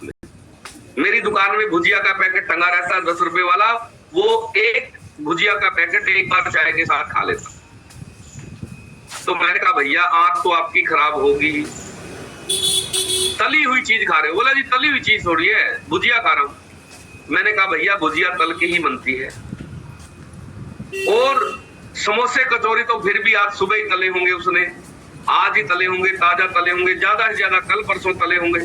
मेरी दुकान में भुजिया का पैकेट टंगा रहता है 10 रुपए वाला, वो एक भुजिया का पैकेट एक बार चाय के साथ खा लेता। तो मैंने कहा भैया आंख तो आपकी खराब होगी, तली हुई चीज खा रहे हो। बोला जी तली हुई चीज थोड़ी है, भुजिया खा रहा हूं। मैंने कहा भैया भुजिया तल के ही बनती है, और समोसे कचौरी तो फिर भी आज सुबह ही तले होंगे उसने, आज ही तले होंगे, ताजा तले होंगे, ज्यादा से ज्यादा कल परसों तले होंगे।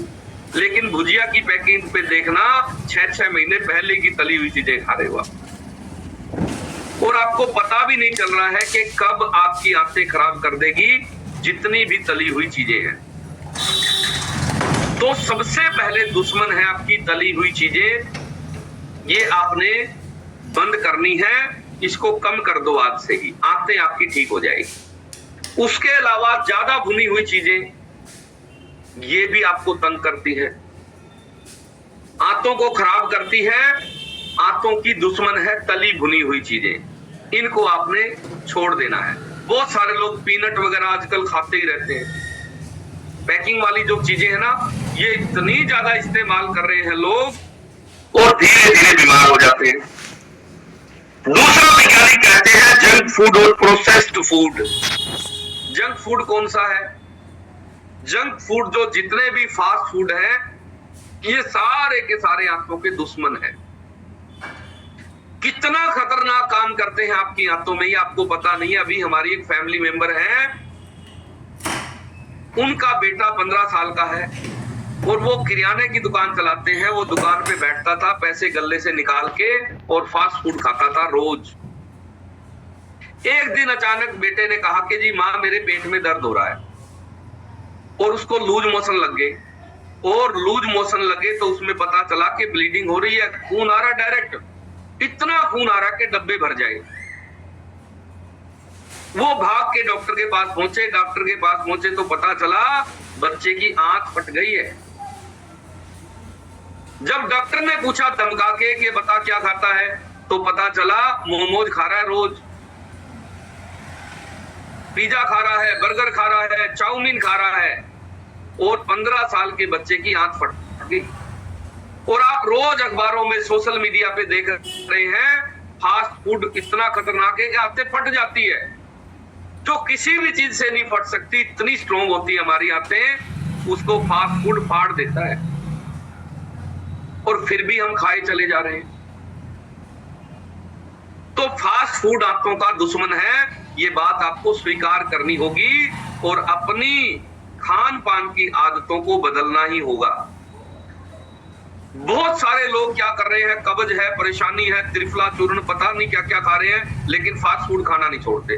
लेकिन भुजिया की पैकिंग पे देखना 6-6 महीने पहले की तली हुई चीजें खा रहे हो आप, और आपको पता भी नहीं चल रहा है कि कब आपकी आंखें खराब कर देगी जितनी भी तली हुई चीजें हैं। तो सबसे पहले दुश्मन है आपकी तली हुई चीजें, ये आपने बंद करनी है, इसको कम कर दो आज से ही, आंखें आपकी ठीक हो जाएगी। उसके अलावा ज्यादा भुनी हुई चीजें ये भी आपको तंग करती है, आंतों को खराब करती है। आंतों की दुश्मन है तली भुनी हुई चीजें, इनको आपने छोड़ देना है। बहुत सारे लोग पीनट वगैरह आजकल खाते ही रहते हैं। पैकिंग वाली जो चीजें है ना, ये इतनी ज्यादा इस्तेमाल कर रहे हैं लोग, और धीरे धीरे बीमार हो जाते हैं। दूसरा वैज्ञानिक कहते हैं जंक फूड और प्रोसेस्ड फूड। जंक फूड कौन सा है? जंक फूड जो जितने भी फास्ट फूड हैं, ये सारे के सारे आंतों के दुश्मन है। कितना खतरनाक काम करते हैं आपकी आंतों में, ये आपको पता नहीं है। अभी हमारी एक फैमिली मेंबर है, उनका बेटा 15 साल का है, और वो किराने की दुकान चलाते हैं। वो दुकान पे बैठता था, पैसे गल्ले से निकाल के, और फास्ट फूड खाता था रोज। एक दिन अचानक बेटे ने कहा कि जी माँ मेरे पेट में दर्द हो रहा है, और उसको लूज मोशन लग गए। और लूज मोशन लगे तो उसमें पता चला कि ब्लीडिंग हो रही है, खून आ रहा डायरेक्ट, इतना खून आ रहा कि डब्बे भर जाए। वो भाग के डॉक्टर के पास पहुंचे। डॉक्टर के पास पहुंचे तो पता चला बच्चे की आंख फट गई है। जब डॉक्टर ने पूछा धमका के कि बता क्या खाता है, तो पता चला मोमोज खा रहा है रोज, पिज्जा खा रहा है, बर्गर खा रहा है, चाउमीन खा रहा है, और 15 साल के बच्चे की आंख फट गई। और आप रोज अखबारों में, सोशल मीडिया पे देख रहे हैं, फास्ट फूड इतना खतरनाक है कि आंखें फट जाती है। जो किसी भी चीज से नहीं फट सकती, इतनी स्ट्रोंग होती है हमारी आंखें, उसको फास्ट फूड फाड़ देता है। और फिर भी हम खाए चले जा रहे हैं। तो फास्ट फूड आंतों का दुश्मन है, ये बात आपको स्वीकार करनी होगी, और अपनी खान पान की आदतों को बदलना ही होगा। बहुत सारे लोग क्या कर रहे हैं, कब्ज है, परेशानी है, त्रिफला चूर्ण, पता नहीं क्या क्या खा रहे हैं, लेकिन फास्ट फूड खाना नहीं छोड़ते।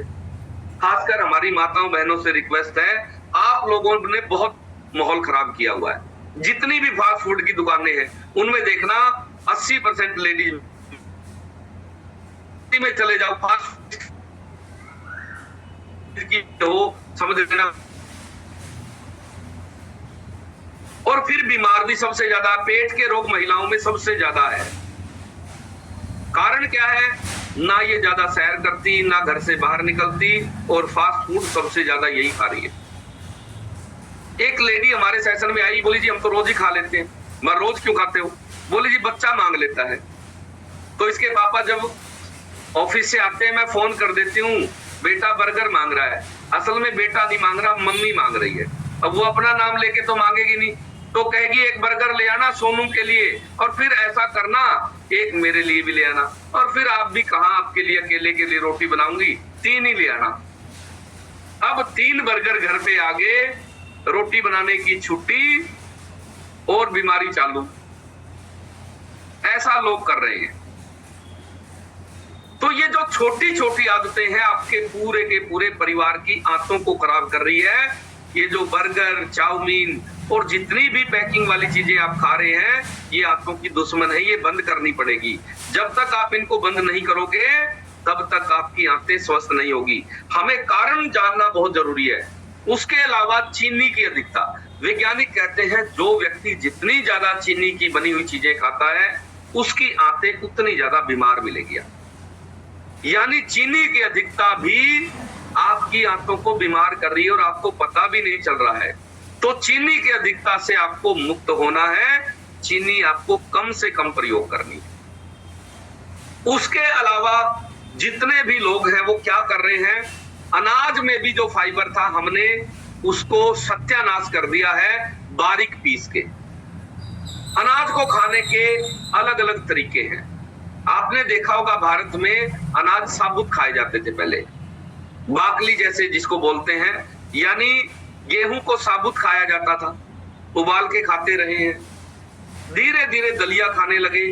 खासकर हमारी माताओं बहनों से रिक्वेस्ट है, आप लोगों ने बहुत माहौल खराब किया हुआ है। जितनी भी फास्ट फूड की दुकानें हैं, उनमें देखना 80% लेडीज में चले जाओ, फास्ट की हो, समझ लेना। और फिर बीमार भी सबसे ज्यादा, पेट के रोग महिलाओं में सबसे ज्यादा है। कारण क्या है? ना ये ज्यादा सैर करती, ना घर से बाहर निकलती, और फास्ट फूड सबसे ज्यादा यही खा रही है। एक लेडी हमारे सेशन में आई, बोली जी हम तो रोज ही खा लेते हैं। मैं रोज क्यों खाते हो? बोली जी बच्चा मांग लेता है। तो इसके पापा जब ऑफिस से आते हैं, मैं फोन कर देती हूँ, बेटा बर्गर मांग रहा है। असल में बेटा नहीं मांग रहा, मम्मी मांग रही है। अब वो अपना नाम लेके तो मांगेगी नहीं, तो कहेगी एक बर्गर ले आना सोनू के लिए, और फिर ऐसा करना एक मेरे लिए भी ले आना, और फिर आप भी कहां आपके लिए अकेले के लिए रोटी बनाऊंगी, 3 ही ले आना। अब 3 बर्गर घर पे आ गए, रोटी बनाने की छुट्टी और बीमारी चालू। ऐसा लोग कर रहे हैं। तो ये जो छोटी छोटी आदतें हैं, आपके पूरे के पूरे परिवार की आंतों को खराब कर रही है। ये जो बर्गर, चाउमीन और जितनी भी पैकिंग वाली चीजें आप खा रहे हैं, ये आंतों की दुश्मन है, ये बंद करनी पड़ेगी। जब तक आप इनको बंद नहीं करोगे, तब तक आपकी आंतें स्वस्थ नहीं होगी। हमें कारण जानना बहुत जरूरी है। उसके अलावा चीनी की अधिकता, वैज्ञानिक कहते हैं जो व्यक्ति जितनी ज्यादा चीनी की बनी हुई चीजें खाता है, उसकी आंतें उतनी ज्यादा बीमार मिलेगी। यानी चीनी की अधिकता भी आपकी आंतों को बीमार कर रही है और आपको पता भी नहीं चल रहा है। तो चीनी की अधिकता से आपको मुक्त होना है। चीनी आपको कम से कम प्रयोग करनी है। उसके अलावा जितने भी लोग हैं वो क्या कर रहे हैं, अनाज में भी जो फाइबर था हमने उसको सत्यानाश कर दिया है बारीक पीस के। अनाज को खाने के अलग अलग तरीके हैं। आपने देखा होगा भारत में अनाज साबुत खाए जाते थे पहले, बाकली जैसे जिसको बोलते हैं, यानी गेहूं को साबुत खाया जाता था, उबाल के खाते रहे हैं। धीरे धीरे दलिया खाने लगे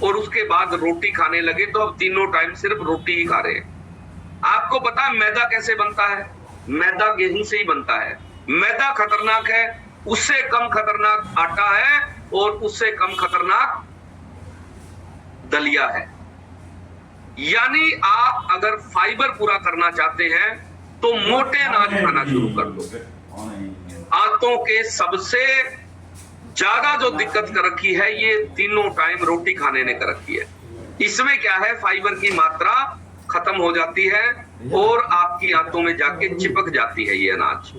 और उसके बाद रोटी खाने लगे, तो अब तीनों टाइम सिर्फ रोटी ही खा रहे हैं। आपको पता है मैदा कैसे बनता है? मैदा गेहूं से ही बनता है। मैदा खतरनाक है, उससे कम खतरनाक आटा है और उससे कम खतरनाक दलिया है। यानी आप अगर फाइबर पूरा करना चाहते हैं तो मोटे अनाज खाना शुरू कर दो। आंतों के सबसे ज्यादा जो दिक्कत कर रखी है ये तीनों टाइम रोटी खाने ने कर रखी है। इसमें क्या है, फाइबर की मात्रा खत्म हो जाती है और आपकी आंतों में जाके चिपक जाती है ये अनाज।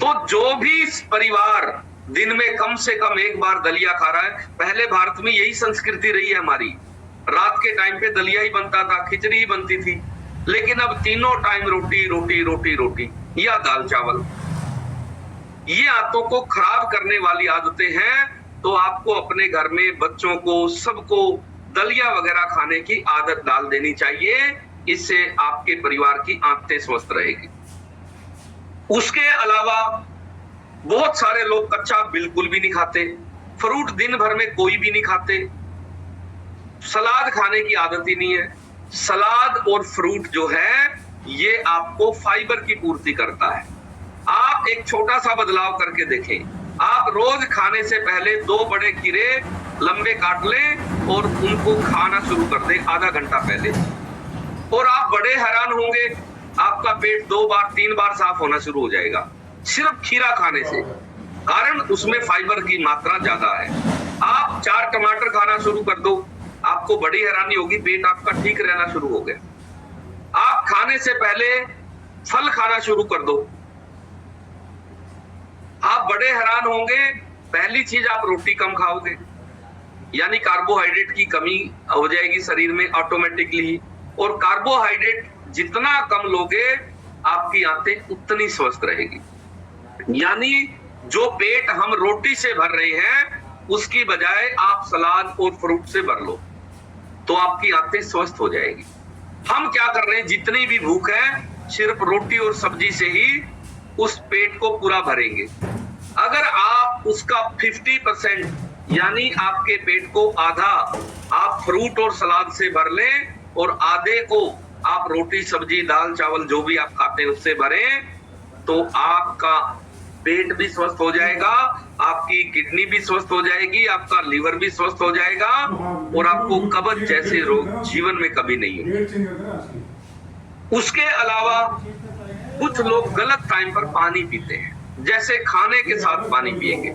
तो जो भी परिवार दिन में कम से कम एक बार दलिया खा रहा है, पहले भारत में यही संस्कृति रही है हमारी, रात के टाइम पे दलिया ही बनता था, खिचड़ी ही बनती थी, लेकिन अब तीनों टाइम रोटी रोटी रोटी रोटी या दाल चावल। ये आंतों को खराब करने वाली आदतें हैं, तो आपको अपने घर में बच्चों को सबको दलिया वगैरह खाने की आदत डाल देनी चाहिए। इससे आपके परिवार की आंतें स्वस्थ रहेगी। उसके अलावा बहुत सारे लोग कच्चा बिल्कुल भी नहीं खाते, फ्रूट दिन भर में कोई भी नहीं खाते, सलाद खाने की आदत ही नहीं है। सलाद और फ्रूट जो है ये आपको फाइबर की पूर्ति करता है। आप एक छोटा सा बदलाव करके देखें, आप रोज खाने से पहले 2 बड़े खीरे लंबे काट लें और उनको खाना शुरू कर दें आधा घंटा पहले, और आप बड़े हैरान होंगे, आपका पेट 2 बार 3 बार साफ होना शुरू हो जाएगा सिर्फ खीरा खाने से। कारण उसमें फाइबर की मात्रा ज्यादा है। आप 4 टमाटर खाना शुरू कर दो, आपको बड़ी हैरानी होगी, पेट आपका ठीक रहना शुरू हो गया। आप खाने से पहले फल खाना शुरू कर दो, आप बड़े हैरान होंगे। पहली चीज आप रोटी कम खाओगे, यानी कार्बोहाइड्रेट की कमी हो जाएगी शरीर में ऑटोमेटिकली, और कार्बोहाइड्रेट जितना कम लोगे आपकी आंतें उतनी स्वस्थ रहेगी। यानी जो पेट हम रोटी से भर रहे हैं उसकी बजाय आप सलाद और फ्रूट से भर लो, तो आपकी आंतें स्वस्थ हो जाएगी। हम क्या कर रहे हैं, जितनी भी भूख है सिर्फ रोटी और सब्जी से ही उस पेट को पूरा भरेंगे। अगर आप उसका 50% यानी आपके पेट को आधा आप फ्रूट और सलाद से भर लें और आधे को आप रोटी सब्जी दाल चावल जो भी आप खाते हैं उससे भरें, तो आपका पेट भी स्वस्थ हो जाएगा, आपकी किडनी भी स्वस्थ हो जाएगी, आपका लीवर भी स्वस्थ हो जाएगा और आपको कब्ज जैसे रोग जीवन में कभी नहीं होंगे। उसके अलावा कुछ लोग गलत टाइम पर पानी पीते हैं, जैसे खाने के साथ पानी पिएंगे।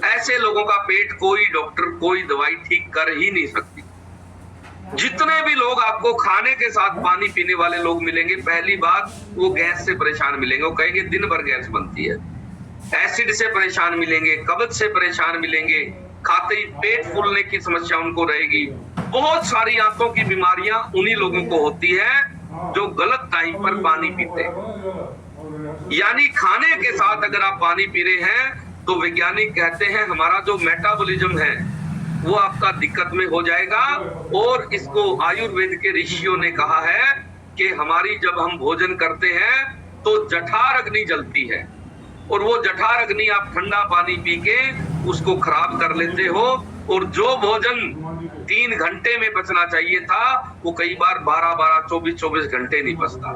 ऐसे लोगों का पेट कोई डॉक्टर कोई दवाई ठीक कर ही नहीं सकती। जितने भी लोग आपको खाने के साथ पानी पीने वाले लोग मिलेंगे, पहली बात वो गैस से परेशान मिलेंगे, वो कहेंगे दिन भर गैस बनती है। एसिड से परेशान मिलेंगे, कब्ज से परेशान मिलेंगे, खाते ही पेट फूलने की समस्या उनको रहेगी। बहुत सारी आंतों की बीमारियां उन्हीं लोगों को होती है जो गलत टाइम पर पानी पीते हैं। यानी खाने के साथ अगर आप पानी पी रहे हैं तो वैज्ञानिक कहते हैं हमारा जो मेटाबॉलिज्म है वो आपका दिक्कत में हो जाएगा। और इसको आयुर्वेद के ऋषियों ने कहा है कि हमारी जब हम भोजन करते हैं तो जठर अग्नि जलती है, और वो जठर अग्नि आप ठंडा पानी पी के उसको खराब कर लेते हो, और जो भोजन 3 घंटे में पचना चाहिए था वो कई बार 12-12 24-24 घंटे नहीं पचता,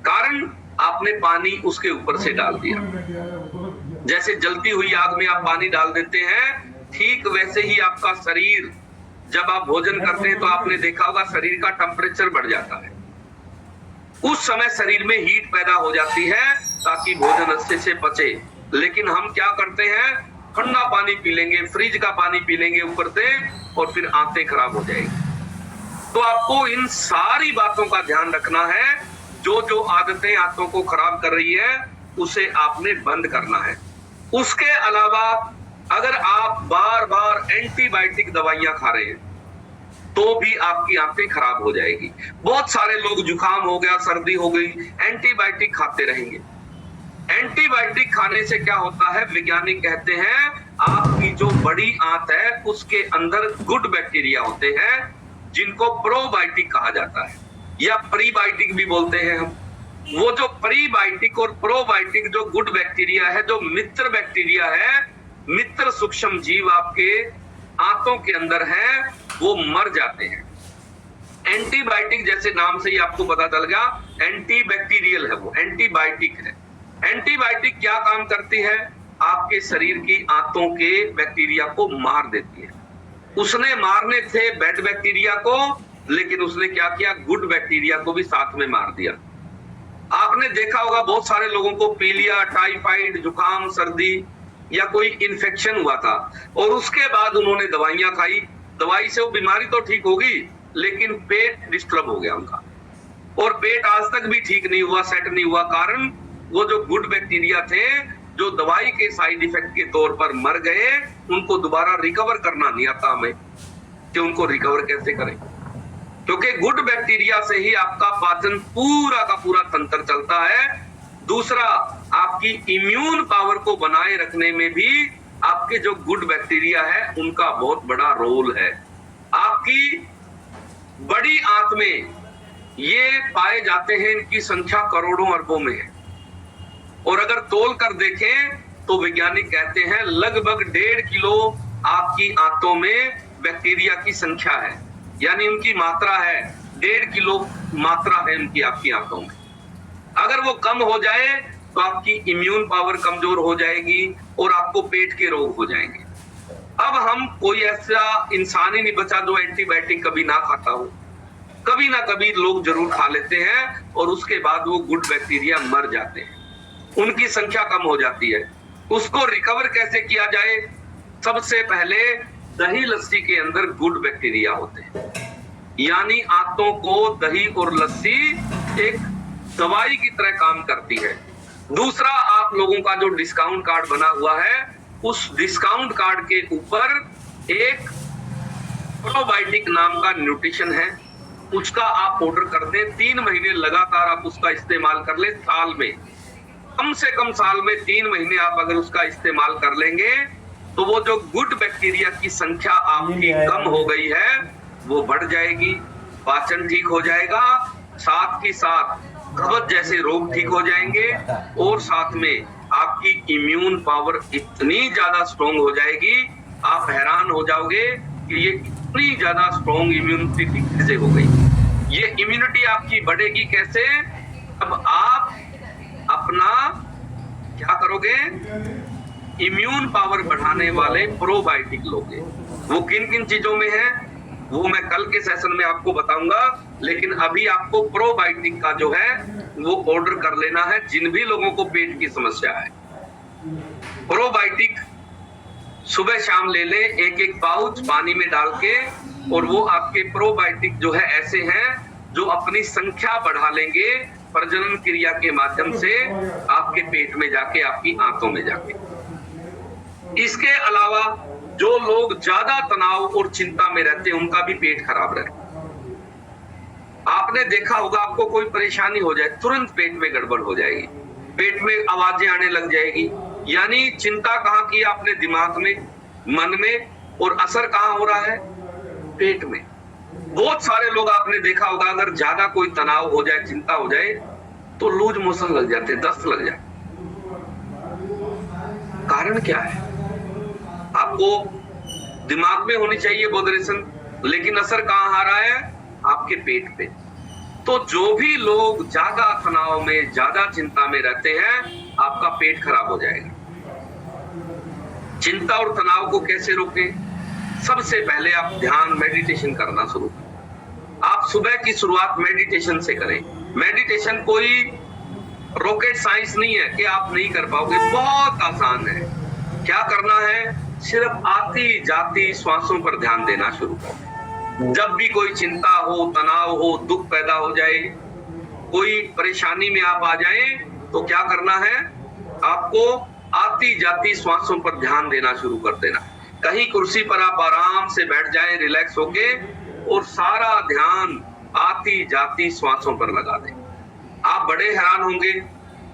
कारण आपने पानी उसके ऊपर से डाल दिया। जैसे जलती हुई आग में आप पानी डाल देते हैं, ठीक वैसे ही आपका शरीर जब आप भोजन करते हैं तो आपने देखा होगा शरीर का टेम्परेचर बढ़ जाता है। उस समय शरीर में हीट पैदा हो जाती है ताकि भोजन अच्छे से पचे। लेकिन हम क्या करते हैं, ठंडा पानी पी लेंगे, फ्रिज का पानी पी लेंगे ऊपर से, और फिर आंतें खराब हो जाएगी। तो आपको इन सारी बातों का ध्यान रखना है। जो जो आदतें आंतों को खराब कर रही है उसे आपने बंद करना है। उसके अलावा अगर आप बार बार एंटीबायोटिक दवाइयां खा रहे हैं तो भी आपकी आंतें खराब हो जाएगी। बहुत सारे लोग जुकाम हो गया, सर्दी हो गई, एंटीबायोटिक खाते रहेंगे। एंटीबायोटिक खाने से क्या होता है, वैज्ञानिक कहते हैं आपकी जो बड़ी आंत है उसके अंदर गुड बैक्टीरिया होते हैं जिनको प्रोबायोटिक कहा जाता है या प्रीबायोटिक भी बोलते हैं हम। वो जो प्रीबायोटिक और प्रोबायोटिक जो गुड बैक्टीरिया है, जो मित्र बैक्टीरिया है, मित्र सूक्ष्म जीव आपके आंतों के अंदर है, वो मर जाते हैं। एंटीबायोटिक जैसे नाम से ही आपको पता चल गया, एंटीबैक्टीरियल है, वो एंटीबायोटिक है। एंटीबायोटिक क्या काम करती है, आपके शरीर की आंतों के बैक्टीरिया को मार देती है। उसने मारने थे बैड बैक्टीरिया को, लेकिन उसने क्या किया, गुड बैक्टीरिया को भी साथ में मार दिया। आपने देखा होगा बहुत सारे लोगों को पीलिया, टाइफाइड, जुकाम, सर्दी या कोई इन्फेक्शन हुआ था और उसके बाद उन्होंने दवाइयां खाई, दवाई से वो बीमारी तो ठीक होगी लेकिन पेट डिस्टर्ब हो गया उनका, और पेट आज तक भी ठीक नहीं हुआ, सेट नहीं हुआ। कारण वो जो गुड बैक्टीरिया थे जो दवाई के साइड इफेक्ट के तौर पर मर गए, उनको दोबारा रिकवर करना नहीं आता हमें कि उनको रिकवर कैसे करें, क्योंकि गुड बैक्टीरिया से ही आपका पाचन पूरा का पूरा तंत्र चलता है। दूसरा, आपकी इम्यून पावर को बनाए रखने में भी आपके जो गुड बैक्टीरिया है उनका बहुत बड़ा रोल है। आपकी बड़ी आंत में ये पाए जाते हैं, इनकी संख्या करोड़ों अरबों में है, और अगर तोल कर देखें तो वैज्ञानिक कहते हैं लगभग 1.5 किलो आपकी आंतों में बैक्टीरिया की संख्या है, यानी उनकी मात्रा है 1.5 किलो मात्रा है उनकी आपकी आंतों में। अगर वो कम हो जाए तो आपकी इम्यून पावर कमजोर हो जाएगी और आपको पेट के रोग हो जाएंगे। अब हम कोई ऐसा इंसान ही नहीं बचा जो एंटीबायोटिक कभी ना खाता हो। कभी ना कभी लोग जरूर खा लेते हैं और उसके बाद वो गुड बैक्टीरिया मर जाते हैं, उनकी संख्या कम हो जाती है। उसको रिकवर कैसे किया जाए? सबसे पहले दही लस्सी के अंदर गुड बैक्टीरिया होते हैं, यानी आंतों को दही और लस्सी एक दवाई की तरह काम करती है। दूसरा, आप लोगों का जो डिस्काउंट कार्ड बना हुआ है, उस डिस्काउंट कार्ड के ऊपर एक प्रोबायोटिक नाम का न्यूट्रिशन है, उसका आप ऑर्डर कर दें। 3 महीने लगातार आप उसका इस्तेमाल कर ले, साल में कम से कम साल में 3 महीने आप अगर उसका इस्तेमाल कर लेंगे तो वो जो गुड बैक्टीरिया की संख्या आपकी कम हो गई है वो बढ़ जाएगी, पाचन ठीक हो जाएगा, साथ ही साथ कब्ज जैसे रोग ठीक हो जाएंगे, और साथ में आपकी इम्यून पावर इतनी ज्यादा स्ट्रॉन्ग हो जाएगी, आप हैरान हो जाओगे कि ये इतनी ज्यादा स्ट्रॉन्ग इम्यूनिटी कैसे हो गई। ये इम्यूनिटी आपकी बढ़ेगी कैसे? अब आप अपना क्या करोगे, इम्यून पावर बढ़ाने वाले प्रोबायोटिक लोगे। वो किन किन चीजों में है वो मैं कल के सेशन में आपको बताऊंगा, लेकिन अभी आपको प्रोबायोटिक का जो है वो ऑर्डर कर लेना है जिन भी लोगों को पेट की समस्या है। प्रोबायोटिक सुबह शाम ले ले, एक एक पाउच पानी में डाल के, और वो आपके प्रोबायोटिक जो है ऐसे हैं जो अपनी संख्या बढ़ा लेंगे प्रजनन क्रिया के माध्यम से आपके पेट में जाके, आपकी आंतों में जाके। इसके अलावा जो लोग ज्यादा तनाव और चिंता में रहते हैं उनका भी पेट खराब रहता है। आपने देखा होगा, आपको कोई परेशानी हो जाए तुरंत पेट में गड़बड़ हो जाएगी, पेट में आवाजें आने लग जाएगी, यानी चिंता कहाँ की आपने, दिमाग में, मन में, और असर कहाँ हो रहा है, पेट में। बहुत सारे लोग आपने देखा होगा अगर ज्यादा कोई तनाव हो जाए, चिंता हो जाए तो लूज मोशन लग जाते, दस्त लग जाए। कारण क्या है? आपको दिमाग में होनी चाहिए बोधरेशन, लेकिन असर कहाँ आ रहा है, आपके पेट पे। तो जो भी लोग ज्यादा तनाव में, ज्यादा चिंता में रहते हैं, आपका पेट खराब हो जाएगा। चिंता और तनाव को कैसे रोकें? सबसे पहले आप ध्यान, मेडिटेशन करना शुरू करें। आप सुबह की शुरुआत मेडिटेशन से करें। मेडिटेशन कोई रॉकेट साइंस नहीं है कि आप नहीं कर पाओगे, बहुत आसान है। क्या करना है? सिर्फ आती जाती श्वासों पर ध्यान देना शुरू करें। जब भी कोई चिंता हो, तनाव हो, दुख पैदा हो जाए, कोई परेशानी में आप आ जाए, तो क्या करना है? आपको आती जाती श्वासों पर ध्यान देना शुरू कर देना। कहीं कुर्सी पर आप आराम से बैठ जाएं रिलैक्स होके और सारा ध्यान आती जाती श्वासों पर लगा दें। आप बड़े हैरान होंगे,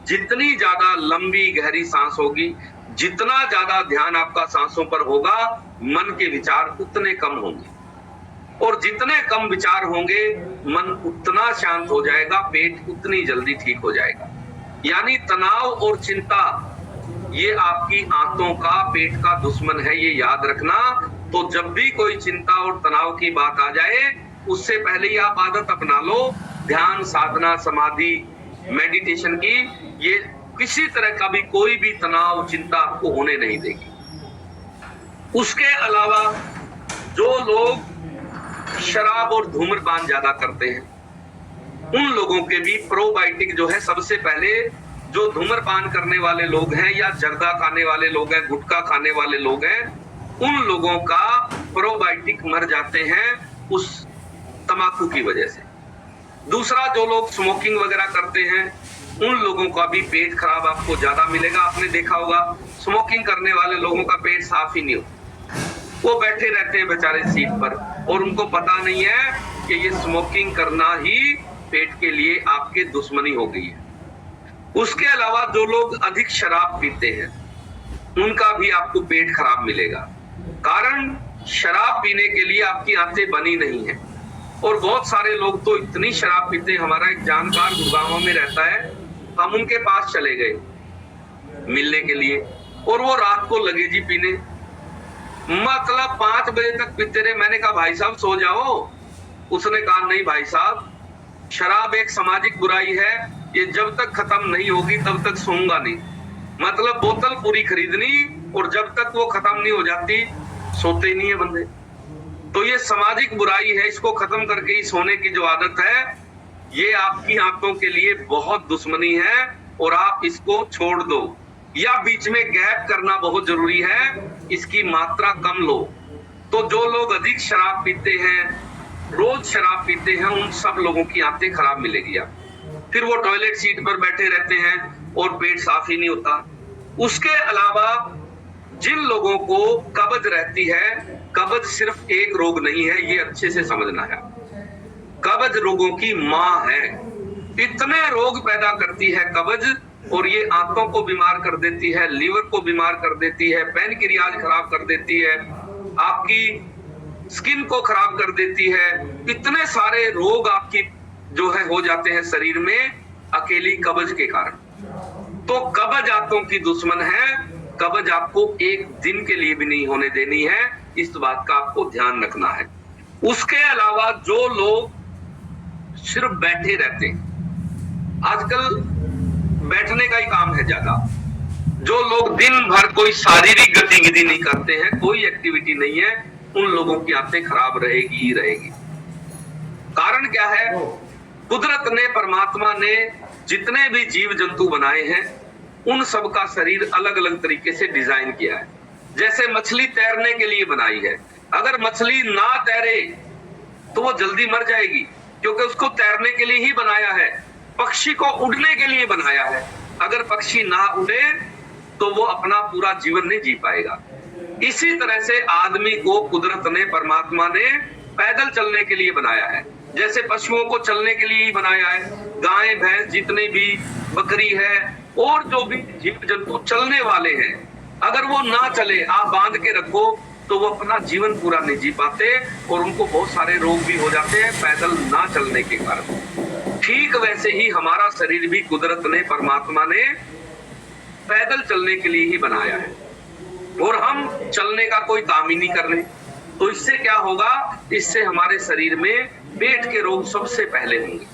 जितनी ज्यादा लंबी गहरी सांस होगी, जितना ज्यादा ध्यान आपका सांसों पर होगा, मन के विचार उतने कम होंगे और जितने कम विचार होंगे मन उतना शांत हो जाएगा, पेट उतनी जल्दी ठीक हो जाएगा। यानी तनाव और चिंता ये आपकी आंतों का, पेट का दुश्मन है, ये याद रखना। तो जब भी कोई चिंता और तनाव की बात आ जाए, उससे पहले ही आप आदत अपना लो ध्यान, साधना, समाधि, मेडिटेशन की। ये किसी तरह का भी कोई भी तनाव, चिंता आपको होने नहीं देगी। उसके अलावा जो लोग शराब और धूम्रपान ज्यादा करते हैं, उन लोगों के भी प्रोबायोटिक जो है, सबसे पहले जो धूम्रपान करने वाले लोग हैं या जर्दा खाने वाले लोग हैं, गुटखा खाने वाले लोग हैं, उन लोगों का प्रोबायोटिक मर जाते हैं उस तंबाकू की वजह से। दूसरा, जो लोग स्मोकिंग वगैरह करते हैं, उन लोगों का भी पेट खराब आपको ज्यादा मिलेगा। आपने देखा होगा स्मोकिंग करने वाले लोगों का पेट साफ ही नहीं होता, वो बैठे रहते हैं बेचारे सीट पर और उनको पता नहीं है कि ये स्मोकिंग करना ही पेट के लिए आपके दुश्मनी हो गई है। उसके अलावा जो लोग अधिक शराब पीते हैं, उनका भी आपको पेट खराब मिलेगा। कारण शराब पीने के लिए आपकी आंतें बनी नहीं है। और बहुत सारे लोग तो इतनी शराब पीते हैं। हमारा एक जानकार गुड़गांव में रहता है, हम उनके पास चले गए मिलने के लिए और वो रात को लगे जी पीने, मतलब 5 बजे तक पीते रहे। मैंने कहा भाई साहब सो जाओ। उसने कहा नहीं भाई साहब, शराब एक सामाजिक बुराई है, ये जब तक खत्म नहीं होगी तब तक सोऊंगा नहीं। मतलब बोतल पूरी खरीदनी और जब तक वो खत्म नहीं हो जाती सोते ही नहीं है बंदे। तो ये सामाजिक बुराई है, इसको खत्म करके ही सोने की जो आदत है, ये आपकी आंतों के लिए बहुत दुश्मनी है और आप इसको छोड़ दो। या बीच में गैप करना बहुत जरूरी है, इसकी मात्रा कम लो। तो जो लोग अधिक शराब पीते हैं, रोज शराब पीते हैं, उन सब लोगों की आंतें खराब मिलेगी आप। फिर वो टॉयलेट सीट पर बैठे रहते हैं और पेट साफ ही नहीं होता। उसके अलावा जिन लोगों को कब्ज रहती है, कब्ज सिर्फ एक रोग नहीं है, ये अच्छे से समझना है। कब्ज रोगों की माँ है, इतने रोग पैदा करती है कब्ज, और ये आंतों को बीमार कर देती है, लीवर को बीमार कर देती है, पैनक्रियाज खराब कर देती है, आपकी स्किन को खराब कर देती है। इतने सारे रोग आपकी जो है हो जाते हैं शरीर में अकेली कब्ज के कारण। तो कब्ज आंतों की दुश्मन है, कब्ज आपको एक दिन के लिए भी नहीं होने देनी है, इस बात का आपको ध्यान रखना है। उसके अलावा जो लोग सिर्फ बैठे रहते हैं, आजकल बैठने का ही काम है ज्यादा, जो लोग दिन भर कोई शारीरिक गतिविधि नहीं करते हैं, कोई एक्टिविटी नहीं है, उन लोगों की आंतें खराब रहेगी ही रहेगी। कारण क्या है? कुदरत ने, परमात्मा ने जितने भी जीव जंतु बनाए हैं, उन सब का शरीर अलग अलग तरीके से डिजाइन किया है। जैसे मछली तैरने के लिए बनाई है, अगर मछली ना तैरे तो वो जल्दी मर जाएगी, क्योंकि उसको तैरने के लिए ही बनाया है। पक्षी को उड़ने के लिए बनाया है, अगर पक्षी ना उड़े तो वो अपना पूरा जीवन नहीं जी पाएगा। इसी तरह से आदमी को कुदरत ने, परमात्मा ने पैदल चलने के लिए बनाया है। जैसे पशुओं को चलने के लिए ही बनाया है, गाय भैंस जितने भी, बकरी है और जो भी जीव जंतु चलने वाले हैं, अगर वो ना चले, आप बांध के रखो तो वो अपना जीवन पूरा नहीं जी पाते और उनको बहुत सारे रोग भी हो जाते हैं पैदल ना चलने के कारण। ठीक वैसे ही हमारा शरीर भी कुदरत ने, परमात्मा ने पैदल चलने के लिए ही बनाया है और हम चलने का कोई काम ही नहीं कर रहे। तो इससे क्या होगा? इससे हमारे शरीर में पेट के रोग सबसे पहले होंगे,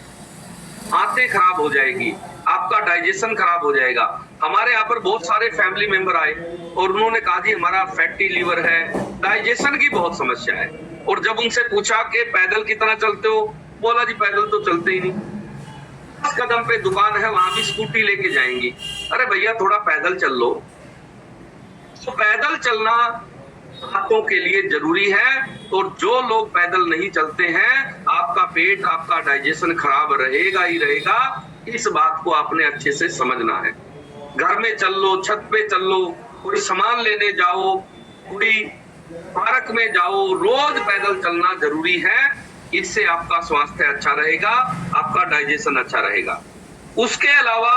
आंतें खराब हो जाएगी, आपका डाइजेशन खराब हो जाएगा। हमारे यहाँ पर बहुत सारे फैमिली मेंबर आए और उन्होंने कहा जी हमारा फैटी लीवर है, डाइजेशन की बहुत समस्या है। और जब उनसे पूछा कि पैदल कितना चलते हो, बोला जी पैदल तो चलते ही नहीं, 10 कदम पे दुकान है, वहां भी स्कूटी लेके जाएंगी। अरे भैया थोड़ा पैदल चल लो। तो पैदल चलना हाथों के लिए जरूरी है, और जो लोग पैदल नहीं चलते हैं, आपका पेट, आपका डाइजेशन खराब रहेगा ही रहेगा। इस बात को आपने अच्छे से समझना है। घर में चल लो, छत पे चल लो, कोई सामान लेने जाओ, कोई पार्क में जाओ, रोज पैदल चलना जरूरी है। इससे आपका स्वास्थ्य अच्छा रहेगा, आपका डाइजेशन अच्छा रहेगा। उसके अलावा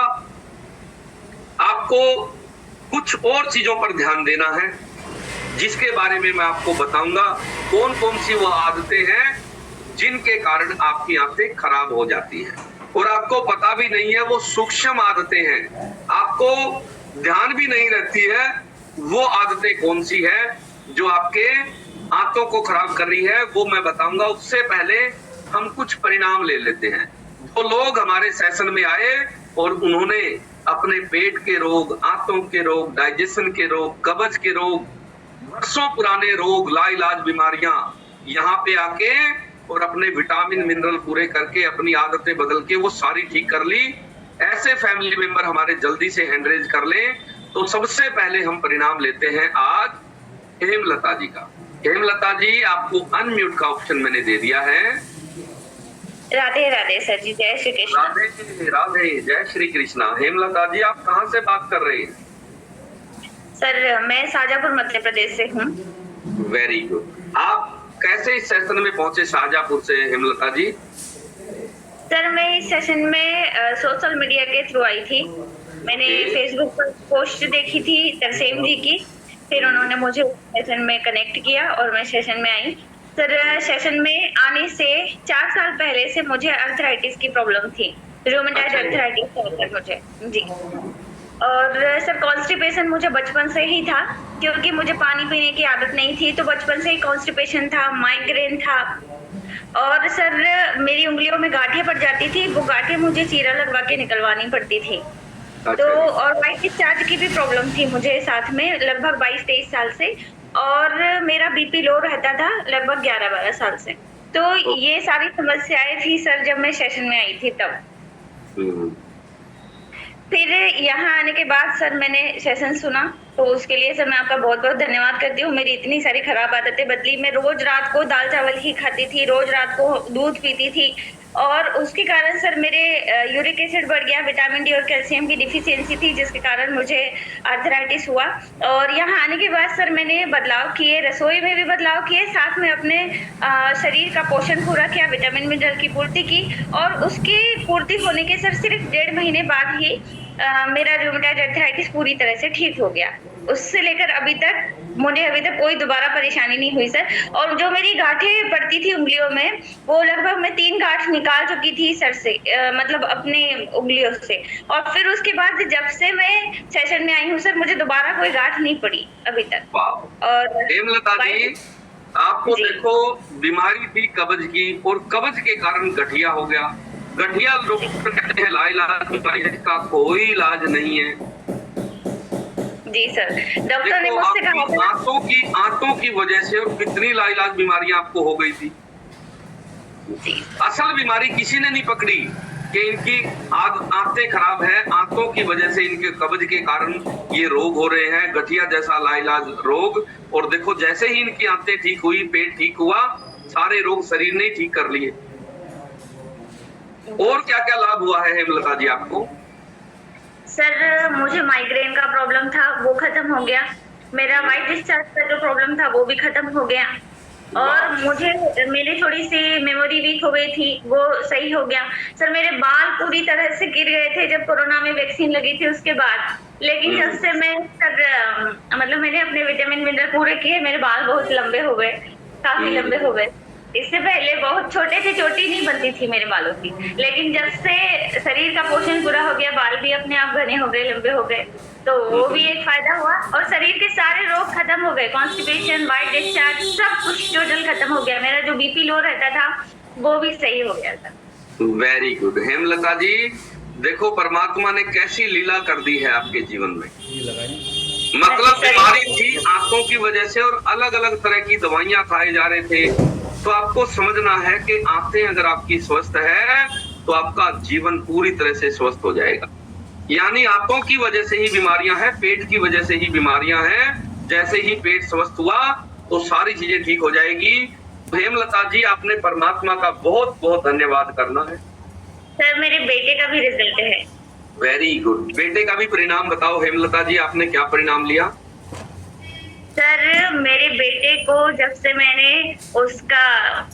आपको कुछ और चीजों पर ध्यान देना है, जिसके बारे में मैं आपको बताऊंगा। कौन कौन सी वो आदतें हैं जिनके कारण आपकी आंखें खराब हो जाती हैं और आपको पता भी नहीं है, वो सूक्ष्म आदतें हैं, आपको ध्यान भी नहीं रहती है वो आदतें कौन सी है जो आपके आंतों को खराब कर रही है, वो मैं बताऊंगा। उससे पहले हम कुछ परिणाम ले लेते हैं। तो लोग हमारे सेशन में आए और उन्होंने अपने पेट के रोग, आंतों के रोग, डाइजेशन के रोग, कब्ज के रोग, वर्षों पुराने रोग, लाइलाज बीमारियां यहाँ पे आके और अपने विटामिन मिनरल पूरे करके अपनी आदतें बदल के वो सारी ठीक कर ली। ऐसे फैमिली मेंबर हमारे जल्दी से हैंडरेज कर लें। तो सबसे पहले हम परिणाम लेते हैं आज हेमलता जी का। हेमलता जी, आपको अनम्यूट का ऑप्शन मैंने दे दिया है। राधे राधे सर जी, जय श्री कृष्ण। राधे राधे, जय श्री कृष्णा। हेमलता जी, आप कहाँ से बात कर रहे हैं? सर मैं शाहजहांपुर मध्य प्रदेश से हूँ। Very good. आप कैसे इस सेशन में पहुंचे शाहजहांपुर से हेमलता जी? सर मैं इस सेशन में सोशल मीडिया के थ्रू आई थी। मैंने फेसबुक पर पोस्ट देखी थी तरसेम जी की, फिर उन्होंने मुझे सेशन में कनेक्ट किया और मैं सेशन में आई। सर सेशन में आने से 4 साल पहले से मुझे अर्थराइटिस की प्रॉब्लम थी, रूमेटॉइड अर्थराइटिस था सर मुझे जी। और सर कॉन्स्टिपेशन मुझे बचपन से ही था, क्योंकि मुझे पानी पीने की आदत नहीं थी, तो बचपन से ही कॉन्स्टिपेशन था, माइग्रेन था। और सर मेरी उंगलियों में गांठें पड़ जाती थी, वो गांठें मुझे चीरा लगवा के निकलवानी पड़ती थी। तो और व्हाइट डिस्चार्ज की भी प्रॉब्लम थी मुझे साथ में, लगभग 22-23 साल से। और मेरा बीपी लो रहता था लगभग 11-12 साल से। तो ये सारी समस्याएं थी सर जब मैं सेशन में आई थी तब। फिर यहाँ आने के बाद सर मैंने सेशन सुना, तो उसके लिए सर मैं आपका बहुत बहुत धन्यवाद करती हूँ। मेरी इतनी सारी खराब आदतें बदली। मैं रोज रात को दाल चावल ही खाती थी, रोज रात को दूध पीती थी, और उसके कारण सर मेरे यूरिक एसिड बढ़ गया, विटामिन डी और कैल्शियम की डिफिशियंसी थी, जिसके कारण मुझे अर्थराइटिस हुआ। और यहाँ आने के बाद सर मैंने बदलाव किए, रसोई में भी बदलाव किए, साथ में अपने शरीर का पोषण पूरा किया, विटामिन मिनरल की पूर्ति की। और उसकी पूर्ति होने के सर सिर्फ 1.5 महीने बाद ही मेरा रूमेटॉइड अर्थराइटिस पूरी तरह से ठीक हो गया। उससे लेकर अभी तक कोई दोबारा परेशानी नहीं हुई सर। और जो मेरी गांठें पड़ती थी उंगलियों में, वो लगभग मैं 3 गांठ निकाल चुकी थी सर से, मतलब अपने उंगलियों से। और फिर उसके बाद जब से मैं सेशन में आई हूँ सर, मुझे दोबारा कोई गांठ नहीं पड़ी अभी तक। और हेमलता जी, आपको देखो बीमारी थी कब्ज की, और कब्ज के कारण गठिया हो गया। गठिया लोग कहते हैं लाइलाज बीमारी, इसका कोई इलाज नहीं है जी सर। डॉक्टर ने मुझसे कहा था आंतों की वजह से, और कितनी लाइलाज बीमारियां आपको हो गई थी जी। असल बीमारी किसी ने नहीं पकड़ी कि इनकी आंतें खराब है, आंतों की वजह से इनके कब्ज के कारण ये रोग हो रहे हैं, गठिया जैसा लाइलाज रोग। और देखो जैसे ही इनकी आंतें ठीक हुई, पेट ठीक हुआ, सारे रोग शरीर ने ठीक कर लिए। और क्या क्या लाभ हुआ है हेमलता जी आपको? सर मुझे माइग्रेन का प्रॉब्लम था, वो खत्म हो गया। मेरा व्हाइट डिस्चार्ज का जो प्रॉब्लम था वो भी खत्म हो गया। और मुझे मेरी थोड़ी सी मेमोरी वीक हो गई थी, वो सही हो गया। सर मेरे बाल पूरी तरह से गिर गए थे जब कोरोना में वैक्सीन लगी थी उसके बाद, लेकिन जब से मैं सर मतलब मैंने अपने विटामिन मिनरल पूरे किए, मेरे बाल बहुत लंबे हो गए, काफी लंबे हो गए। इससे पहले बहुत छोटे थे, चोटी नहीं बनती थी मेरे बालों की, लेकिन जब से शरीर का पोषण पूरा हो गया, बाल भी अपने आप घने हो गए, लंबे हो गए, तो वो भी एक फायदा हुआ। और शरीर के सारे रोग खत्म हो गए, कॉन्स्टिपेशन, व्हाइट डिस्चार्ज, सब कुछ टोटल खत्म हो गया। मेरा जो बीपी लो रहता था वो भी सही हो गया था। वेरी गुड हेमलता जी, देखो परमात्मा ने कैसी लीला कर दी है आपके जीवन में। मतलब बीमारी थी आंतों की वजह से, और अलग अलग तरह की दवाइयां खाए जा रहे थे। तो आपको समझना है कि आंतें अगर आपकी स्वस्थ है तो आपका जीवन पूरी तरह से स्वस्थ हो जाएगा। यानी आंतों की वजह से ही बीमारियां हैं, पेट की वजह से ही बीमारियां हैं। जैसे ही पेट स्वस्थ हुआ तो सारी चीजें ठीक हो जाएगी। हेमलता जी, आपने परमात्मा का बहुत बहुत धन्यवाद करना है। सर मेरे बेटे का भी रिजल्ट है। Very good. बेटे का भी परिणाम बताओ हेमलता जी, आपने क्या परिणाम लिया? सर मेरे बेटे को जब से मैंने उसका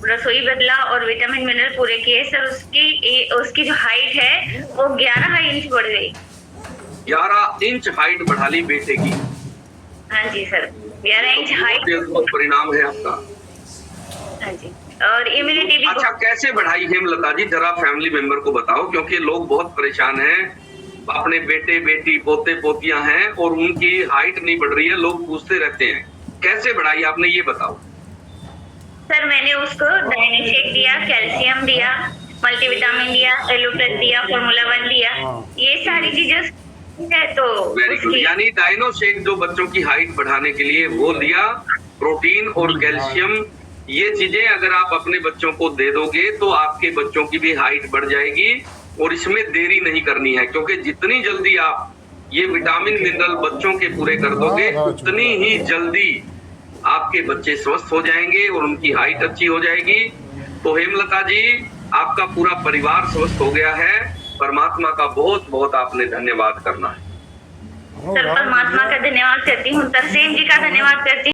रसोई बदला और विटामिन मिनरल पूरे किए सर, उसकी जो हाइट है वो 11 इंच बढ़ गई। 11 इंच हाइट बढ़ा ली बेटे की। हाँ जी सर, 11 इंच हाइट। बहुत ही अद्भुत परिणाम है आपका। हाँ जी, और इम्यूनिटी भी। अच्छा, कैसे बढ़ाई हेमलता जी, जरा फैमिली मेंबर को बताओ, क्योंकि लोग बहुत परेशान हैं, अपने बेटे बेटी पोते पोतियां हैं और उनकी हाइट नहीं बढ़ रही है, लोग पूछते रहते हैं, कैसे बढ़ाई आपने, ये बताओ। सर मैंने उसको डायनेशेक दिया, कैल्शियम दिया, मल्टीविटामिन दिया, एलो प्लस दिया, फॉर्मूला 1 दिया, ये सारी चीजें है तो वेरी गुड। उसकी। यानी डायनो शेक जो बच्चों की हाइट बढ़ाने के लिए वो दिया, प्रोटीन और कैल्शियम, ये चीजें अगर आप अपने बच्चों को दे दोगे तो आपके बच्चों की भी हाइट बढ़ जाएगी। और इसमें देरी नहीं करनी है, क्योंकि जितनी जल्दी आप ये विटामिन मिनरल बच्चों के पूरे कर दोगे उतनी ही जल्दी आपके बच्चे स्वस्थ हो जाएंगे और उनकी हाइट अच्छी हो जाएगी। तो हेमलता जी, आपका पूरा परिवार स्वस्थ हो गया है, परमात्मा का बहुत बहुत आपने धन्यवाद करना है। सर परमात्मा का धन्यवाद करती हूँ, तरसेम जी का धन्यवाद करती हूँ।